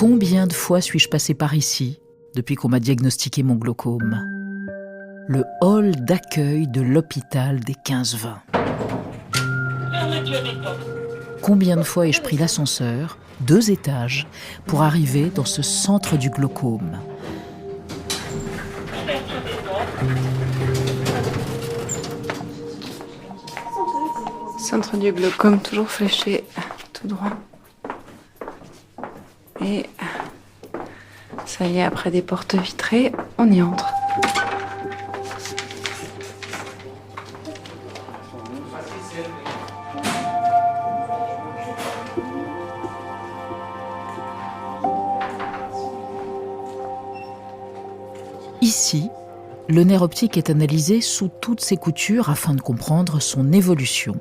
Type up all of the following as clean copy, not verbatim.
Combien de fois suis-je passée par ici depuis qu'on m'a diagnostiqué mon glaucome ? Le hall d'accueil de l'hôpital des 15-20. Combien de fois ai-je pris l'ascenseur, 2 étages, pour arriver dans ce centre du glaucome ? Centre du glaucome, toujours fléché tout droit. Et ça y est, après des portes vitrées, on y entre. Ici, le nerf optique est analysé sous toutes ses coutures afin de comprendre son évolution.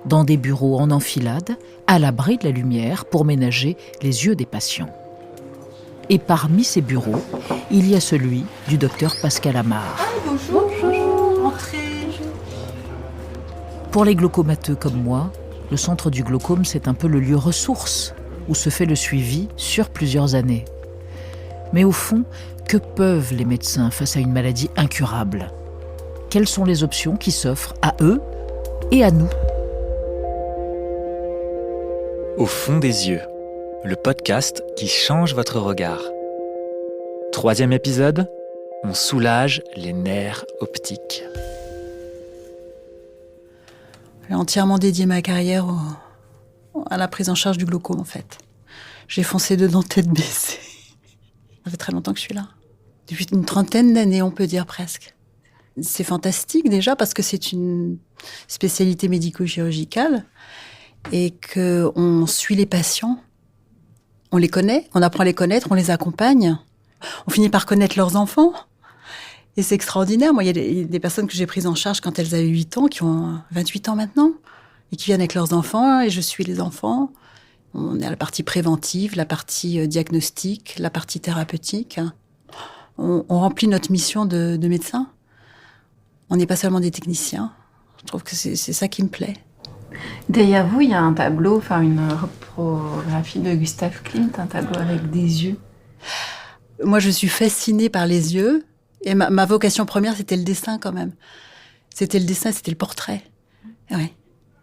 Dans des bureaux en enfilade, à l'abri de la lumière pour ménager les yeux des patients. Et parmi ces bureaux, il y a celui du docteur Pascal Amar. Bonjour, entrez. Pour les glaucomateux comme moi, le centre du glaucome, c'est un peu le lieu ressource où se fait le suivi sur plusieurs années. Mais au fond, que peuvent les médecins face à une maladie incurable ? Quelles sont les options qui s'offrent à eux et à nous ? Au fond des yeux, le podcast qui change votre regard. 3e épisode, on soulage les nerfs optiques. J'ai entièrement dédié ma carrière à la prise en charge du glaucome, en fait. J'ai foncé dedans tête baissée. Ça fait très longtemps que je suis là. Depuis une 30aine d'années, on peut dire presque. C'est fantastique déjà parce que c'est une spécialité médico-chirurgicale et qu'on suit les patients. On les connaît, on apprend à les connaître, on les accompagne. On finit par connaître leurs enfants. Et c'est extraordinaire. Moi, il y a des personnes que j'ai prises en charge quand elles avaient 8 ans, qui ont 28 ans maintenant, et qui viennent avec leurs enfants, et je suis les enfants. On est à la partie préventive, la partie diagnostique, la partie thérapeutique. On remplit notre mission de médecin. On n'est pas seulement des techniciens. Je trouve que c'est ça qui me plaît. Derrière vous, il y a un tableau, une reprographie de Gustav Klimt, un tableau avec des yeux. Moi, je suis fascinée par les yeux. Et ma vocation première, c'était le dessin quand même. C'était le dessin, c'était le portrait. Ouais.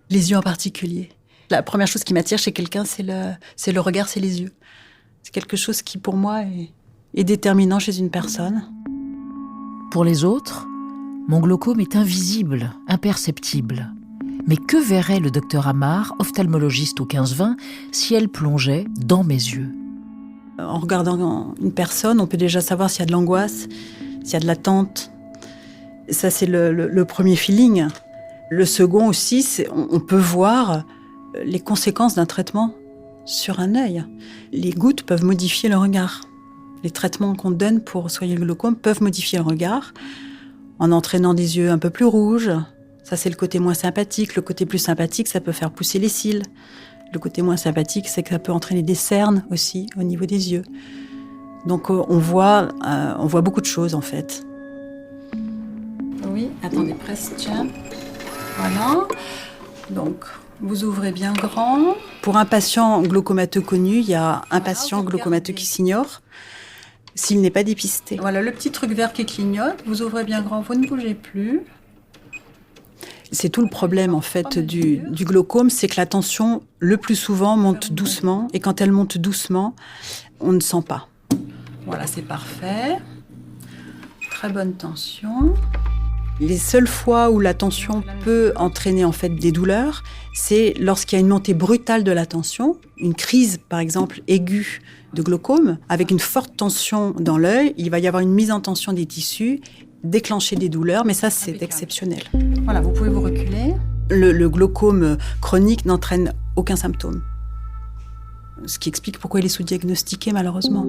Les yeux en particulier. La première chose qui m'attire chez quelqu'un, c'est le regard, c'est les yeux. C'est quelque chose qui, pour moi, est déterminant chez une personne. Pour les autres, mon glaucome est invisible, imperceptible. Mais que verrait le docteur Amar, ophtalmologiste au 15-20, si elle plongeait dans mes yeux ? En regardant une personne, on peut déjà savoir s'il y a de l'angoisse, s'il y a de l'attente. Ça, c'est le premier feeling. Le second aussi, on peut voir les conséquences d'un traitement sur un œil. Les gouttes peuvent modifier le regard. Les traitements qu'on donne pour soigner le glaucome peuvent modifier le regard en entraînant des yeux un peu plus rouges. Ça, c'est le côté moins sympathique. Le côté plus sympathique, ça peut faire pousser les cils. Le côté moins sympathique, c'est que ça peut entraîner des cernes aussi au niveau des yeux. Donc, on voit beaucoup de choses, en fait. Oui, attendez, presse, tiens. Voilà. Donc, vous ouvrez bien grand. Pour un patient glaucomateux connu, il y a un patient glaucomateux qui s'ignore s'il n'est pas dépisté. Voilà, le petit truc vert qui clignote. Vous ouvrez bien grand, vous ne bougez plus. C'est tout le problème, en fait, du glaucome, c'est que la tension, le plus souvent, monte doucement. Et quand elle monte doucement, on ne sent pas. Voilà, c'est parfait. Très bonne tension. Les seules fois où la tension peut entraîner, en fait, des douleurs, c'est lorsqu'il y a une montée brutale de la tension, une crise, par exemple, aiguë de glaucome, avec une forte tension dans l'œil, il va y avoir une mise en tension des tissus, déclencher des douleurs, mais ça, c'est exceptionnel. Voilà, vous pouvez vous reculer. Le glaucome chronique n'entraîne aucun symptôme. Ce qui explique pourquoi il est sous-diagnostiqué, malheureusement.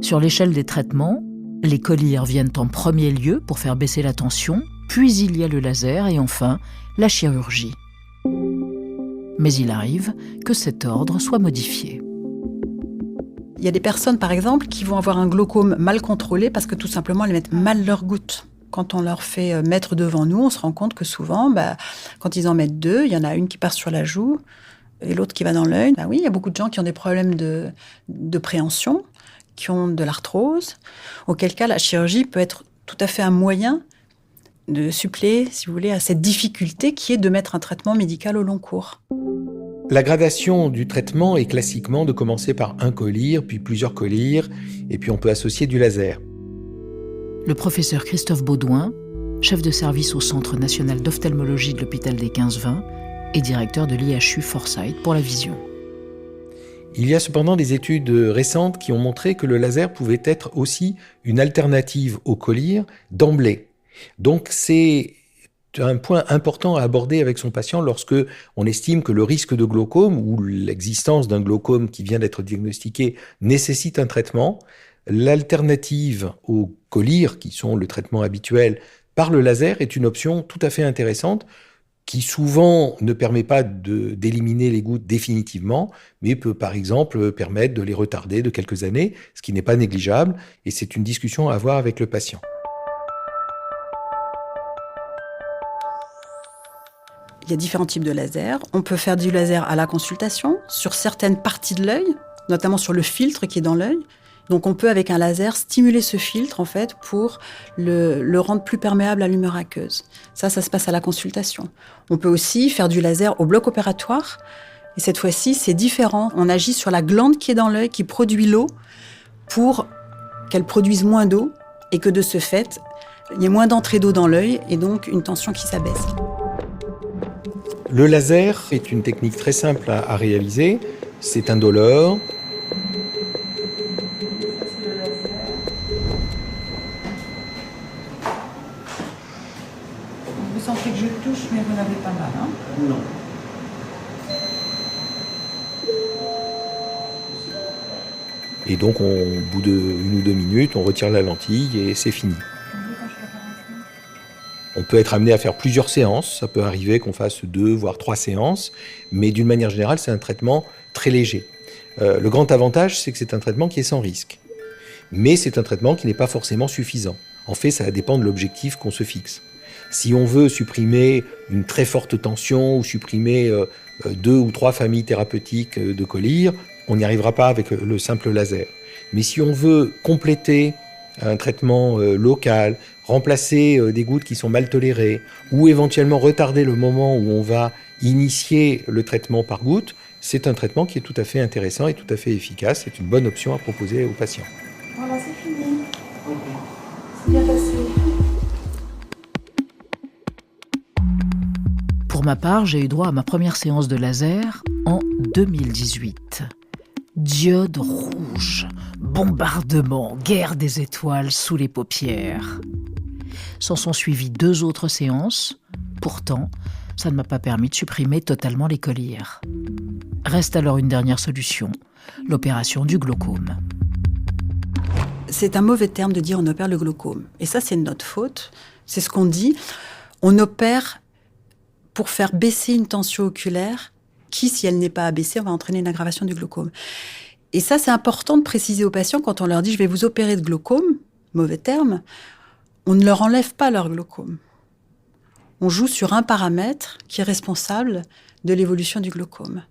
Sur l'échelle des traitements, les collyres viennent en premier lieu pour faire baisser la tension, puis il y a le laser et enfin la chirurgie. Mais il arrive que cet ordre soit modifié. Il y a des personnes, par exemple, qui vont avoir un glaucome mal contrôlé parce que tout simplement, elles mettent mal leurs gouttes. Quand on leur fait mettre devant nous, on se rend compte que souvent, quand ils en mettent 2, il y en a une qui part sur la joue, et l'autre qui va dans l'œil. Oui, il y a beaucoup de gens qui ont des problèmes de préhension, qui ont de l'arthrose, auquel cas la chirurgie peut être tout à fait un moyen de suppléer, si vous voulez, à cette difficulté qui est de mettre un traitement médical au long cours. La gradation du traitement est classiquement de commencer par un collyre, puis plusieurs collyres, et puis on peut associer du laser. Le professeur Christophe Baudouin, chef de service au Centre national d'ophtalmologie de l'hôpital des 15-20 et directeur de l'IHU Forsyth pour la vision. Il y a cependant des études récentes qui ont montré que le laser pouvait être aussi une alternative au collyre d'emblée. Donc c'est un point important à aborder avec son patient lorsque on estime que le risque de glaucome ou l'existence d'un glaucome qui vient d'être diagnostiqué nécessite un traitement. L'alternative aux collyres, qui sont le traitement habituel par le laser, est une option tout à fait intéressante qui souvent ne permet pas d'éliminer les gouttes définitivement, mais peut par exemple permettre de les retarder de quelques années, ce qui n'est pas négligeable, et c'est une discussion à avoir avec le patient. Il y a différents types de lasers. On peut faire du laser à la consultation, sur certaines parties de l'œil, notamment sur le filtre qui est dans l'œil. Donc on peut, avec un laser, stimuler ce filtre, en fait, pour le rendre plus perméable à l'humeur aqueuse. Ça se passe à la consultation. On peut aussi faire du laser au bloc opératoire. Et cette fois-ci, c'est différent. On agit sur la glande qui est dans l'œil, qui produit l'eau, pour qu'elle produise moins d'eau, et que de ce fait, il y ait moins d'entrée d'eau dans l'œil, et donc une tension qui s'abaisse. Le laser est une technique très simple à réaliser. C'est indolore. Vous sentez que je touche, mais vous n'avez pas mal, hein ? Non. Et donc, au bout de 1 ou 2 minutes, on retire la lentille et c'est fini. On peut être amené à faire plusieurs séances, ça peut arriver qu'on fasse 2 voire 3 séances, mais d'une manière générale, c'est un traitement très léger. Le grand avantage, c'est que c'est un traitement qui est sans risque. Mais c'est un traitement qui n'est pas forcément suffisant. En fait, ça dépend de l'objectif qu'on se fixe. Si on veut supprimer une très forte tension ou supprimer 2 ou 3 familles thérapeutiques de collyres, on n'y arrivera pas avec le simple laser. Mais si on veut compléter un traitement local, remplacer des gouttes qui sont mal tolérées, ou éventuellement retarder le moment où on va initier le traitement par goutte, c'est un traitement qui est tout à fait intéressant et tout à fait efficace. C'est une bonne option à proposer aux patients. Voilà, c'est fini. C'est bien passé. Pour ma part, j'ai eu droit à ma première séance de laser en 2018. Diode rouge, bombardement, guerre des étoiles sous les paupières. S'en sont suivies 2 autres séances. Pourtant, ça ne m'a pas permis de supprimer totalement les collyres. Reste alors une dernière solution, l'opération du glaucome. C'est un mauvais terme de dire on opère le glaucome. Et ça, c'est notre faute. C'est ce qu'on dit. On opère pour faire baisser une tension oculaire qui, si elle n'est pas abaissée, va entraîner une aggravation du glaucome. Et ça, c'est important de préciser aux patients quand on leur dit « je vais vous opérer de glaucome », mauvais terme, on ne leur enlève pas leur glaucome. On joue sur un paramètre qui est responsable de l'évolution du glaucome.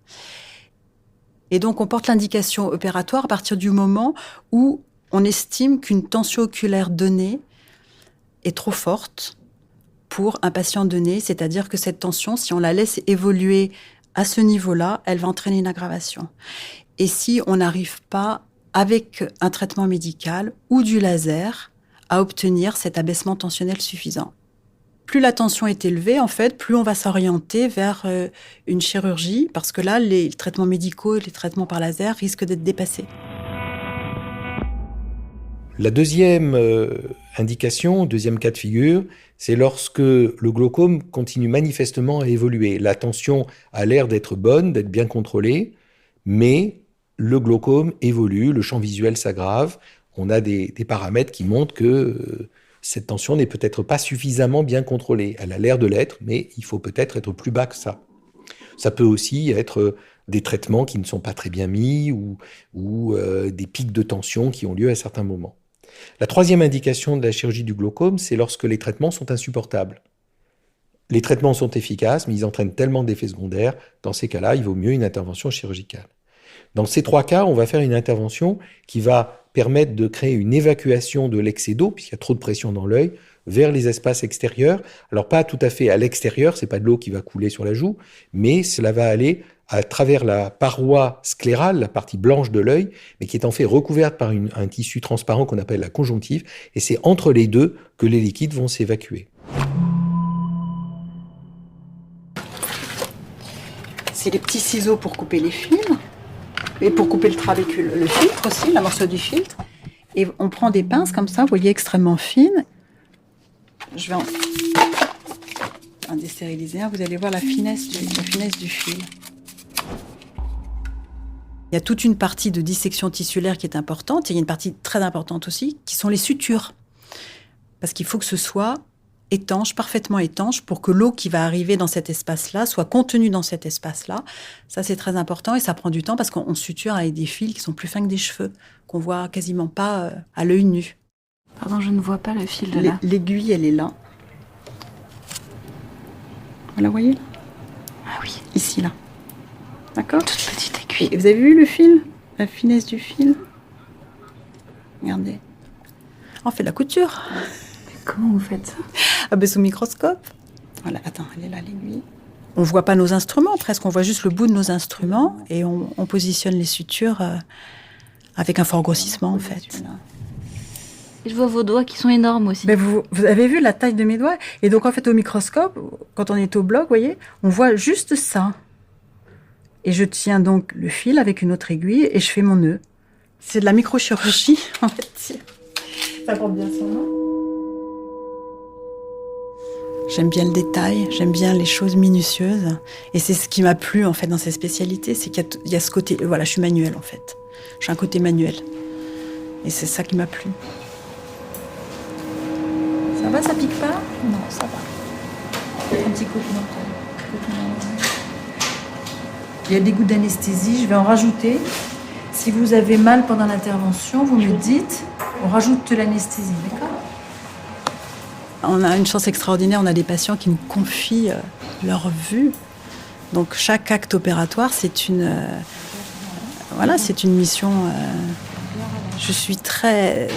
Et donc, on porte l'indication opératoire à partir du moment où on estime qu'une tension oculaire donnée est trop forte pour un patient donné, c'est-à-dire que cette tension, si on la laisse évoluer à ce niveau-là, elle va entraîner une aggravation. Et si on n'arrive pas, avec un traitement médical ou du laser, à obtenir cet abaissement tensionnel suffisant. Plus la tension est élevée, en fait, plus on va s'orienter vers une chirurgie, parce que là, les traitements médicaux et les traitements par laser risquent d'être dépassés. La deuxième indication, deuxième cas de figure, c'est lorsque le glaucome continue manifestement à évoluer. La tension a l'air d'être bonne, d'être bien contrôlée, mais le glaucome évolue, le champ visuel s'aggrave. On a des paramètres qui montrent que cette tension n'est peut-être pas suffisamment bien contrôlée. Elle a l'air de l'être, mais il faut peut-être être plus bas que ça. Ça peut aussi être des traitements qui ne sont pas très bien mis ou des pics de tension qui ont lieu à certains moments. La troisième indication de la chirurgie du glaucome, c'est lorsque les traitements sont insupportables. Les traitements sont efficaces, mais ils entraînent tellement d'effets secondaires. Dans ces cas-là, il vaut mieux une intervention chirurgicale. Dans ces 3 cas, on va faire une intervention qui va permettre de créer une évacuation de l'excès d'eau, puisqu'il y a trop de pression dans l'œil, vers les espaces extérieurs. Alors pas tout à fait à l'extérieur, c'est pas de l'eau qui va couler sur la joue, mais cela va aller à travers la paroi sclérale, la partie blanche de l'œil, mais qui est en fait recouverte par un tissu transparent qu'on appelle la conjonctive, et c'est entre les deux que les liquides vont s'évacuer. C'est les petits ciseaux pour couper les fils et pour couper le trabécule, le filtre aussi, la morceau du filtre. Et on prend des pinces comme ça, vous voyez, extrêmement fines. Je vais en déstériliser un. Vous allez voir la finesse du fil. Il y a toute une partie de dissection tissulaire qui est importante. Et il y a une partie très importante aussi, qui sont les sutures. Parce qu'il faut que ce soit étanche, parfaitement étanche, pour que l'eau qui va arriver dans cet espace-là soit contenue dans cet espace-là. Ça, c'est très important et ça prend du temps parce qu'on suture avec des fils qui sont plus fins que des cheveux, qu'on voit quasiment pas à l'œil nu. Pardon, je ne vois pas le fil de là. L'aiguille, elle est là. Vous la voyez là ? Ah oui, Ici, là. D'accord ? toute petite aiguille. Et vous avez vu le fil ? La finesse du fil ? Regardez. On fait de la couture. Comment vous faites ça ? Ah ben sous microscope. Voilà, attends, elle est là l'aiguille. On voit pas nos instruments, presque, on voit juste le bout de nos instruments et on positionne les sutures avec un fort grossissement en fait. Et je vois vos doigts qui sont énormes aussi. Ben vous avez vu la taille de mes doigts ? Et donc en fait au microscope, quand on est au bloc, vous voyez, on voit juste ça. Et je tiens donc le fil avec une autre aiguille et je fais mon nœud. C'est de la microchirurgie en fait. Ça porte bien son nom. J'aime bien le détail, j'aime bien les choses minutieuses. Et c'est ce qui m'a plu, en fait, dans ces spécialités, c'est qu'il y a ce côté... Voilà, je suis manuelle, en fait. J'ai un côté manuel. Et c'est ça qui m'a plu. Ça va, ça pique pas ? Non, ça va. Un petit coup de menton. Il y a des goûts d'anesthésie, je vais en rajouter. Si vous avez mal pendant l'intervention, vous me dites, on rajoute de l'anesthésie, d'accord ? On a une chance extraordinaire, on a des patients qui nous confient leur vue. Donc chaque acte opératoire, c'est une mission. Je suis très,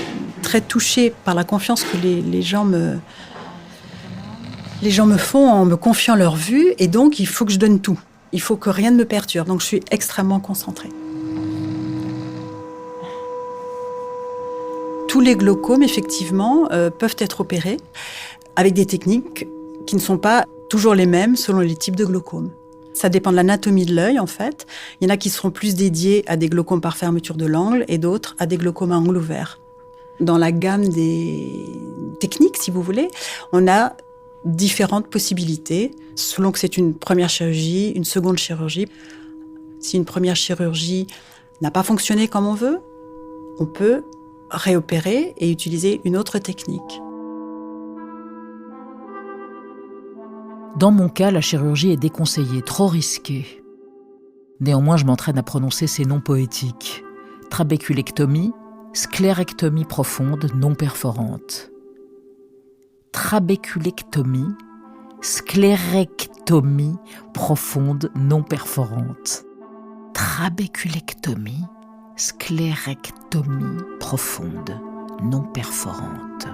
très touchée par la confiance que les gens me font en me confiant leur vue. Et donc, il faut que je donne tout. Il faut que rien ne me perturbe. Donc, je suis extrêmement concentrée. Tous les glaucomes, effectivement, peuvent être opérés avec des techniques qui ne sont pas toujours les mêmes selon les types de glaucomes. Ça dépend de l'anatomie de l'œil, en fait. Il y en a qui seront plus dédiés à des glaucomes par fermeture de l'angle et d'autres à des glaucomes à angle ouvert. Dans la gamme des techniques, si vous voulez, on a différentes possibilités selon que c'est une première chirurgie, une seconde chirurgie. Si une première chirurgie n'a pas fonctionné comme on veut, on peut réopérer et utiliser une autre technique. Dans mon cas, la chirurgie est déconseillée, trop risquée. Néanmoins, je m'entraîne à prononcer ces noms poétiques. Trabéculectomie, sclérectomie profonde non perforante. Trabéculectomie, sclérectomie profonde non perforante. Trabéculectomie, sclérectomie profonde non perforante.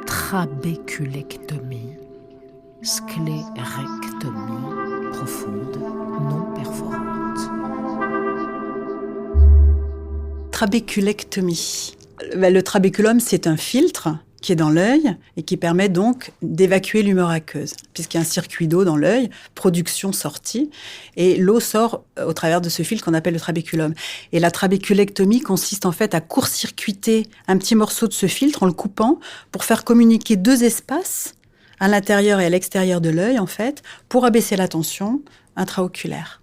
Trabéculectomie, sclérectomie profonde non perforante. Trabéculectomie. Le trabéculum, c'est un filtre qui est dans l'œil et qui permet donc d'évacuer l'humeur aqueuse, puisqu'il y a un circuit d'eau dans l'œil, production-sortie, et l'eau sort au travers de ce filtre qu'on appelle le trabéculum. Et la trabéculectomie consiste en fait à court-circuiter un petit morceau de ce filtre en le coupant pour faire communiquer deux espaces à l'intérieur et à l'extérieur de l'œil, en fait, pour abaisser la tension intraoculaire.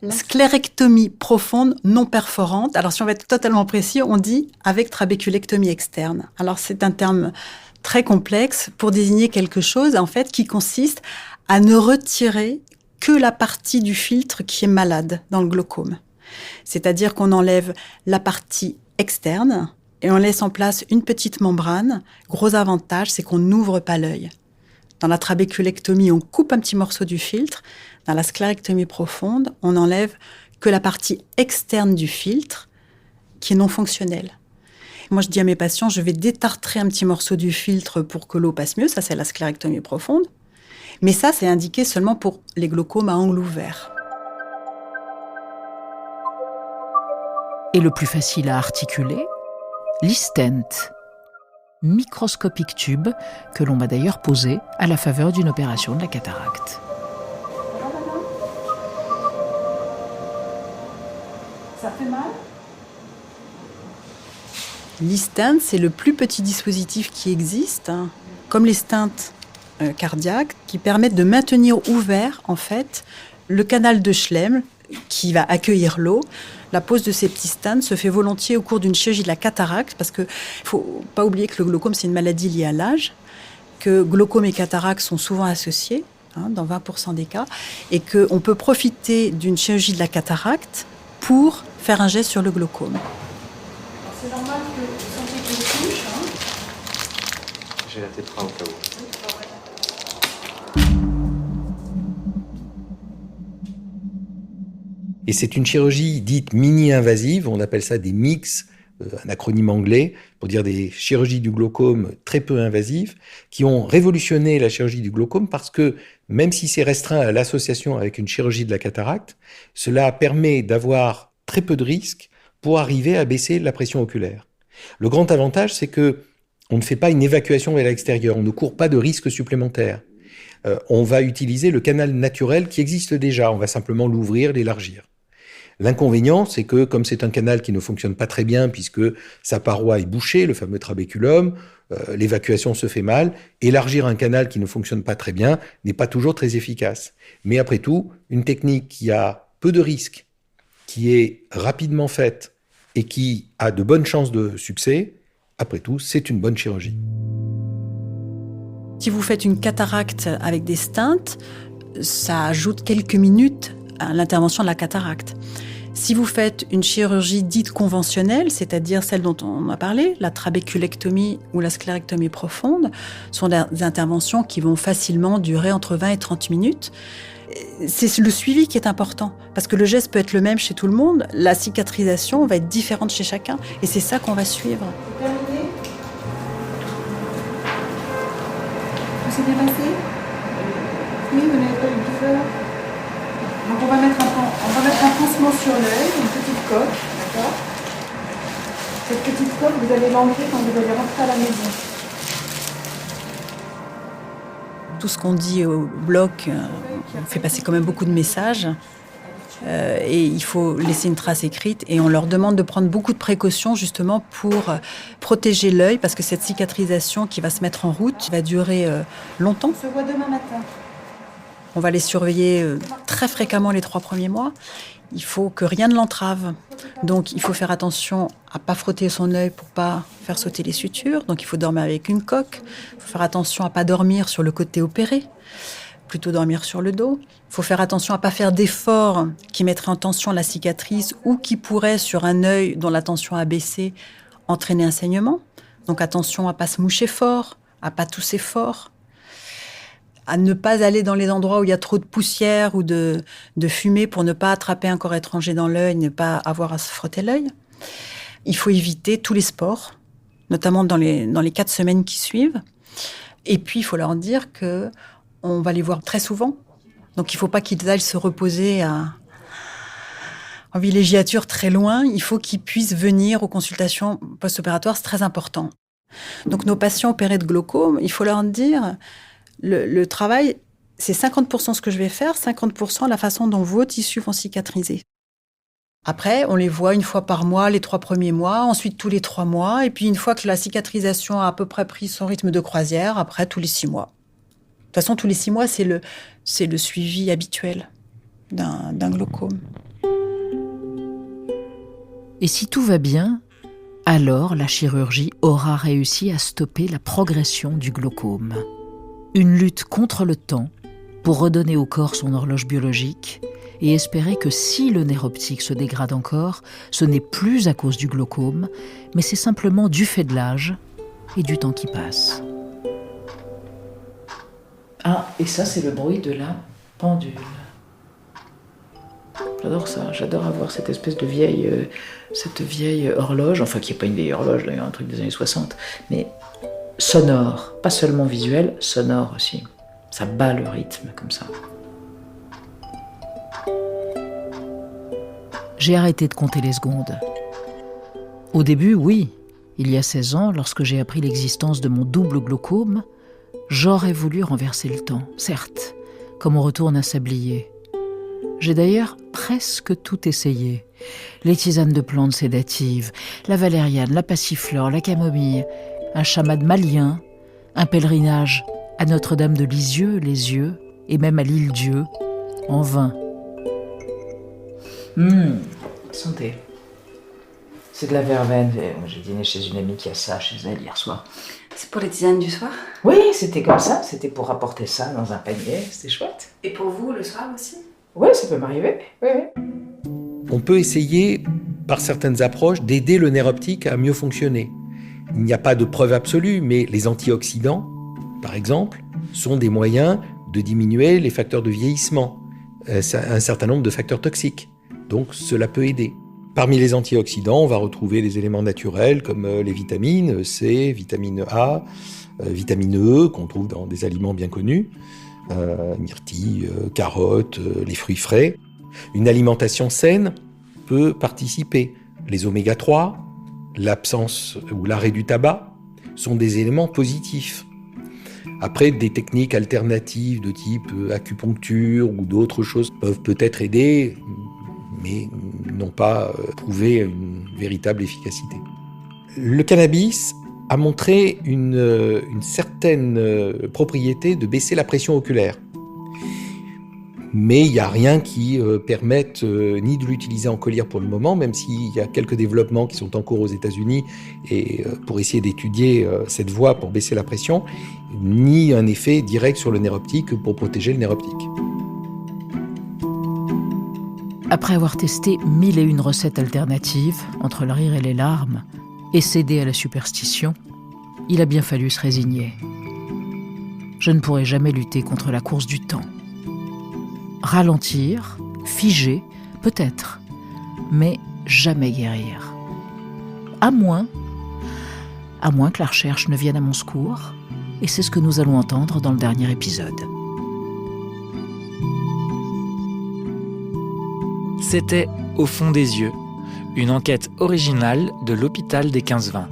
Sclérectomie profonde non perforante. Alors, si on va être totalement précis, on dit avec trabéculectomie externe. Alors, c'est un terme très complexe pour désigner quelque chose, en fait, qui consiste à ne retirer que la partie du filtre qui est malade dans le glaucome. C'est-à-dire qu'on enlève la partie externe et on laisse en place une petite membrane. Gros avantage, c'est qu'on n'ouvre pas l'œil. Dans la trabéculectomie, on coupe un petit morceau du filtre. Dans la sclérectomie profonde, on n'enlève que la partie externe du filtre qui est non fonctionnelle. Moi, je dis à mes patients, je vais détartrer un petit morceau du filtre pour que l'eau passe mieux. Ça, c'est la sclérectomie profonde. Mais ça, c'est indiqué seulement pour les glaucomes à angle ouvert. Et le plus facile à articuler, l'e-stent, microscopique tube que l'on m'a d'ailleurs posé à la faveur d'une opération de la cataracte. Ça fait mal ? L'e-stent, c'est le plus petit dispositif qui existe, comme les stents cardiaques, qui permettent de maintenir ouvert, en fait, le canal de Schlemm qui va accueillir l'eau. La pose de ces petits stents se fait volontiers au cours d'une chirurgie de la cataracte, parce qu'il ne faut pas oublier que le glaucome, c'est une maladie liée à l'âge, que glaucome et cataracte sont souvent associés, dans 20% des cas, et qu'on peut profiter d'une chirurgie de la cataracte pour faire un geste sur le glaucome. C'est normal que vous sentiez que je touche. J'ai la tétra au cas où. Et c'est une chirurgie dite mini-invasive, on appelle ça des MICS, un acronyme anglais, pour dire des chirurgies du glaucome très peu invasives, qui ont révolutionné la chirurgie du glaucome parce que, même si c'est restreint à l'association avec une chirurgie de la cataracte, cela permet d'avoir très peu de risques pour arriver à baisser la pression oculaire. Le grand avantage, c'est que on ne fait pas une évacuation vers l'extérieur, on ne court pas de risques supplémentaires. On va utiliser le canal naturel qui existe déjà, on va simplement l'ouvrir, l'élargir. L'inconvénient, c'est que comme c'est un canal qui ne fonctionne pas très bien puisque sa paroi est bouchée, le fameux trabéculum, l'évacuation se fait mal, élargir un canal qui ne fonctionne pas très bien n'est pas toujours très efficace. Mais après tout, une technique qui a peu de risques, qui est rapidement faite et qui a de bonnes chances de succès, après tout, c'est une bonne chirurgie. Si vous faites une cataracte avec des stents, ça ajoute quelques minutes à l'intervention de la cataracte. Si vous faites une chirurgie dite conventionnelle, c'est-à-dire celle dont on a parlé, la trabéculectomie ou la sclérectomie profonde, sont des interventions qui vont facilement durer entre 20 et 30 minutes. C'est le suivi qui est important, parce que le geste peut être le même chez tout le monde, la cicatrisation va être différente chez chacun, et c'est ça qu'on va suivre. Terminé. Tout s'est bien passé ? Oui, vous n'avez pas eu de douleur ? Donc on va mettre un pansement sur l'œil, une petite coque, d'accord ? Cette petite coque, vous allez l'enlever quand vous allez rentrer à la maison. Tout ce qu'on dit au bloc, on fait passer quand même beaucoup de messages. Et il faut laisser une trace écrite. Et on leur demande de prendre beaucoup de précautions justement pour protéger l'œil, parce que cette cicatrisation qui va se mettre en route va durer longtemps. On se voit demain matin. On va les surveiller très fréquemment les 3 premiers mois. Il faut que rien ne l'entrave. Donc, il faut faire attention à ne pas frotter son œil pour ne pas faire sauter les sutures. Donc, il faut dormir avec une coque. Il faut faire attention à ne pas dormir sur le côté opéré, plutôt dormir sur le dos. Il faut faire attention à ne pas faire d'efforts qui mettraient en tension la cicatrice ou qui pourraient, sur un œil dont la tension a baissé, entraîner un saignement. Donc, attention à ne pas se moucher fort, à ne pas tousser fort, à ne pas aller dans les endroits où il y a trop de poussière ou de fumée pour ne pas attraper un corps étranger dans l'œil, ne pas avoir à se frotter l'œil. Il faut éviter tous les sports, notamment dans les 4 semaines qui suivent. Et puis, il faut leur dire qu'on va les voir très souvent. Donc, il ne faut pas qu'ils aillent se reposer en villégiature très loin. Il faut qu'ils puissent venir aux consultations post-opératoires, c'est très important. Donc, nos patients opérés de glaucome, il faut leur dire... Le travail, c'est 50% ce que je vais faire, 50% la façon dont vos tissus vont cicatriser. Après, on les voit 1 fois par mois, les 3 premiers mois, ensuite tous les 3 mois, et puis une fois que la cicatrisation a à peu près pris son rythme de croisière, après tous les 6 mois. De toute façon, tous les 6 mois, c'est le suivi habituel d'un glaucome. Et si tout va bien, alors la chirurgie aura réussi à stopper la progression du glaucome. Une lutte contre le temps pour redonner au corps son horloge biologique et espérer que si le nerf optique se dégrade encore, ce n'est plus à cause du glaucome, mais c'est simplement du fait de l'âge et du temps qui passe. Ah, et ça, c'est le bruit de la pendule. J'adore ça, j'adore avoir cette espèce de vieille horloge, enfin qui n'est pas une vieille horloge, d'ailleurs, un truc des années 60, mais sonore, pas seulement visuel, sonore aussi. Ça bat le rythme comme ça. J'ai arrêté de compter les secondes. Au début, oui, il y a 16 ans, lorsque j'ai appris l'existence de mon double glaucome, j'aurais voulu renverser le temps, certes, comme on retourne un sablier. J'ai d'ailleurs presque tout essayé. Les tisanes de plantes sédatives, la valériane, la passiflore, la camomille, un chamade malien, un pèlerinage à Notre-Dame de Lisieux, les yeux, et même à l'île Dieu, en vain. Santé. C'est de la verveine. J'ai dîné chez une amie qui a ça chez elle hier soir. C'est pour les tisanes du soir? Oui, c'était comme ça. C'était pour apporter ça dans un panier. C'était chouette. Et pour vous, le soir aussi? Oui, ça peut m'arriver. Oui. On peut essayer, par certaines approches, d'aider le nerf optique à mieux fonctionner. Il n'y a pas de preuve absolue, mais les antioxydants, par exemple, sont des moyens de diminuer les facteurs de vieillissement, un certain nombre de facteurs toxiques. Donc cela peut aider. Parmi les antioxydants, on va retrouver des éléments naturels comme les vitamines C, vitamine A, vitamine E, qu'on trouve dans des aliments bien connus, myrtilles, carottes, les fruits frais. Une alimentation saine peut participer. Les oméga 3, l'absence ou l'arrêt du tabac sont des éléments positifs. Après, des techniques alternatives de type acupuncture ou d'autres choses peuvent peut-être aider, mais n'ont pas prouvé une véritable efficacité. Le cannabis a montré une certaine propriété de baisser la pression oculaire. Mais il n'y a rien qui permette ni de l'utiliser en collyre pour le moment, même s'il y a quelques développements qui sont en cours aux États-Unis et pour essayer d'étudier cette voie pour baisser la pression, ni un effet direct sur le nerf optique pour protéger le nerf optique. Après avoir testé 1001 recettes alternatives, entre le rire et les larmes, et cédé à la superstition, il a bien fallu se résigner. Je ne pourrai jamais lutter contre la course du temps. Ralentir, figer, peut-être, mais jamais guérir. À moins que la recherche ne vienne à mon secours, et c'est ce que nous allons entendre dans le dernier épisode. C'était Au fond des yeux, une enquête originale de l'hôpital des 15-20,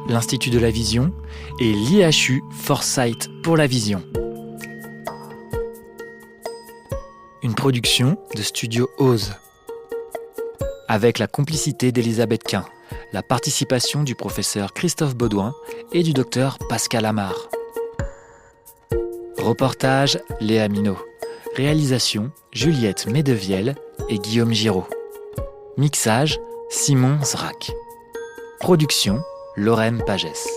l'Institut de la Vision et l'IHU Foresight pour la Vision. Une production de Studio Ose. Avec la complicité d'Elisabeth Quint, la participation du professeur Christophe Baudouin et du docteur Pascal Amar. Reportage Léa Minot. Réalisation Juliette Medevielle et Guillaume Giraud. Mixage Simon Zrac. Production Lorraine Pagès.